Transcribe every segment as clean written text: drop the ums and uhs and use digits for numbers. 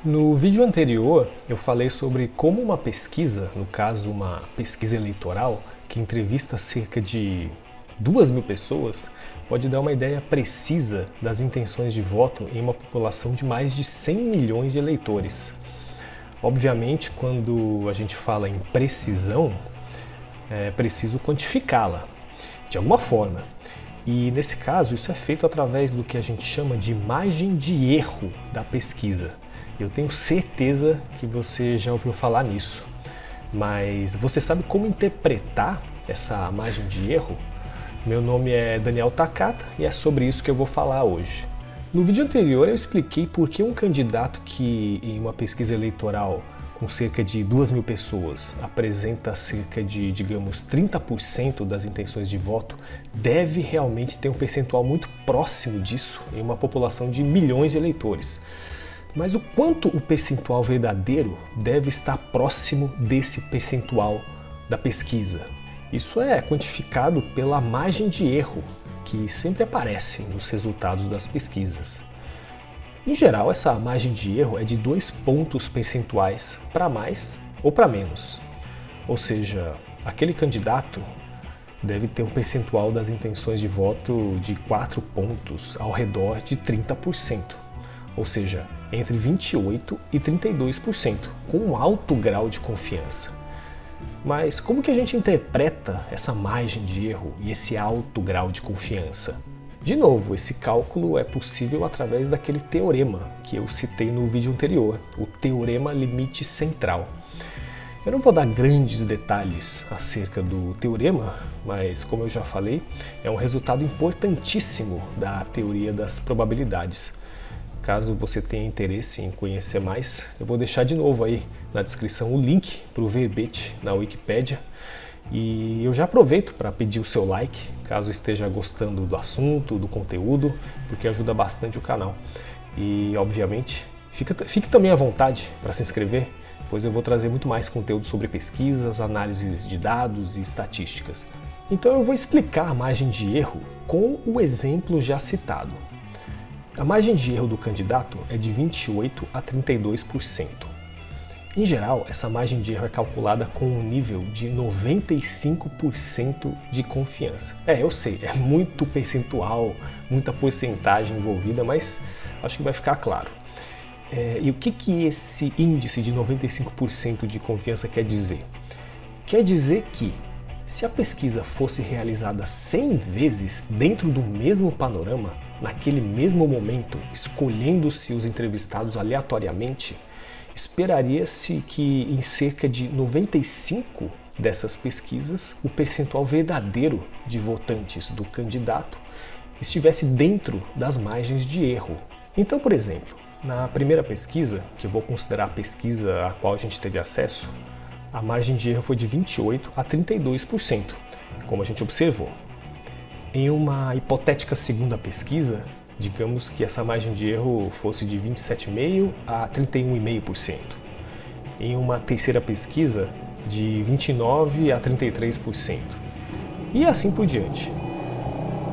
No vídeo anterior, eu falei sobre como uma pesquisa, no caso uma pesquisa eleitoral, que entrevista cerca de 2.000 pessoas, pode dar uma ideia precisa das intenções de voto em uma população de mais de 100 milhões de eleitores. Obviamente, quando a gente fala em precisão, é preciso quantificá-la, de alguma forma. E nesse caso, isso é feito através do que a gente chama de margem de erro da pesquisa. Eu tenho certeza que você já ouviu falar nisso, mas você sabe como interpretar essa margem de erro? Meu nome é Daniel Takata e é sobre isso que eu vou falar hoje. No vídeo anterior eu expliquei por que um candidato que em uma pesquisa eleitoral com cerca de 2.000 pessoas apresenta cerca de, digamos, 30% das intenções de voto, deve realmente ter um percentual muito próximo disso em uma população de milhões de eleitores. Mas o quanto o percentual verdadeiro deve estar próximo desse percentual da pesquisa? Isso é quantificado pela margem de erro, que sempre aparece nos resultados das pesquisas. Em geral, essa margem de erro é de 2 pontos percentuais para mais ou para menos. Ou seja, aquele candidato deve ter um percentual das intenções de voto de 4 pontos ao redor de 30%. Ou seja, entre 28% e 32%, com um alto grau de confiança. Mas como que a gente interpreta essa margem de erro e esse alto grau de confiança? De novo, esse cálculo é possível através daquele teorema que eu citei no vídeo anterior, o teorema limite central. Eu não vou dar grandes detalhes acerca do teorema, mas como eu já falei, é um resultado importantíssimo da teoria das probabilidades. Caso você tenha interesse em conhecer mais, eu vou deixar de novo aí na descrição o link para o verbete na Wikipédia. E eu já aproveito para pedir o seu like, caso esteja gostando do assunto, do conteúdo, porque ajuda bastante o canal. E, obviamente, fique também à vontade para se inscrever, pois eu vou trazer muito mais conteúdo sobre pesquisas, análises de dados e estatísticas. Então eu vou explicar a margem de erro com o exemplo já citado. A margem de erro do candidato é de 28% a 32%. Em geral, essa margem de erro é calculada com um nível de 95% de confiança. Eu sei, é muito percentual, muita porcentagem envolvida, mas acho que vai ficar claro. E o que esse índice de 95% de confiança quer dizer? Quer dizer que, se a pesquisa fosse realizada 100 vezes dentro do mesmo panorama, naquele mesmo momento, escolhendo-se os entrevistados aleatoriamente, esperaria-se que em cerca de 95 dessas pesquisas o percentual verdadeiro de votantes do candidato estivesse dentro das margens de erro. Então, por exemplo, na primeira pesquisa, que eu vou considerar a pesquisa a qual a gente teve acesso, a margem de erro foi de 28% a 32%, como a gente observou. Em uma hipotética segunda pesquisa, digamos que essa margem de erro fosse de 27,5% a 31,5%. Em uma terceira pesquisa, de 29% a 33%. E assim por diante.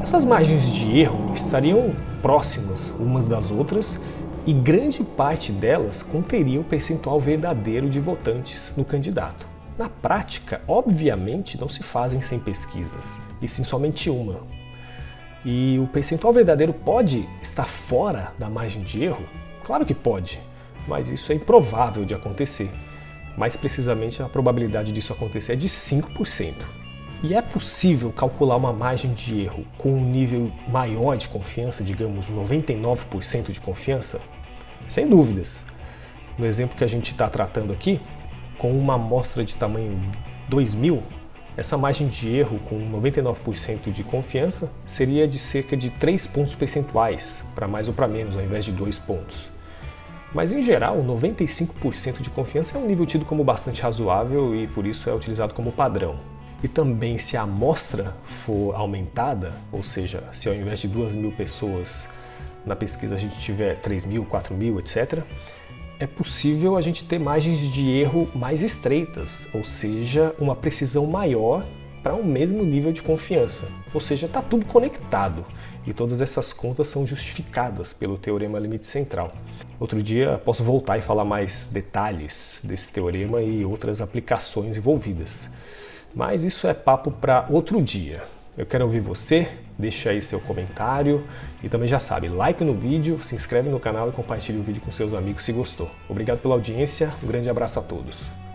Essas margens de erro estariam próximas umas das outras e grande parte delas conteria o percentual verdadeiro de votantes no candidato. Na prática, obviamente, não se fazem 100 pesquisas, e sim somente uma. E o percentual verdadeiro pode estar fora da margem de erro? Claro que pode, mas isso é improvável de acontecer. Mais precisamente, a probabilidade disso acontecer é de 5%. E é possível calcular uma margem de erro com um nível maior de confiança, digamos 99% de confiança? Sem dúvidas. No exemplo que a gente está tratando aqui, com uma amostra de tamanho 2.000, essa margem de erro com 99% de confiança seria de cerca de 3 pontos percentuais, para mais ou para menos, ao invés de 2 pontos. Mas em geral, 95% de confiança é um nível tido como bastante razoável e por isso é utilizado como padrão. E também se a amostra for aumentada, ou seja, se ao invés de 2.000 pessoas na pesquisa a gente tiver 3.000, 4.000, etc., é possível a gente ter margens de erro mais estreitas, ou seja, uma precisão maior para um mesmo nível de confiança. Ou seja, está tudo conectado e todas essas contas são justificadas pelo teorema limite central. Outro dia posso voltar e falar mais detalhes desse teorema e outras aplicações envolvidas. Mas isso é papo para outro dia. Eu quero ouvir você, deixa aí seu comentário e também já sabe, like no vídeo, se inscreve no canal e compartilhe o vídeo com seus amigos se gostou. Obrigado pela audiência, um grande abraço a todos.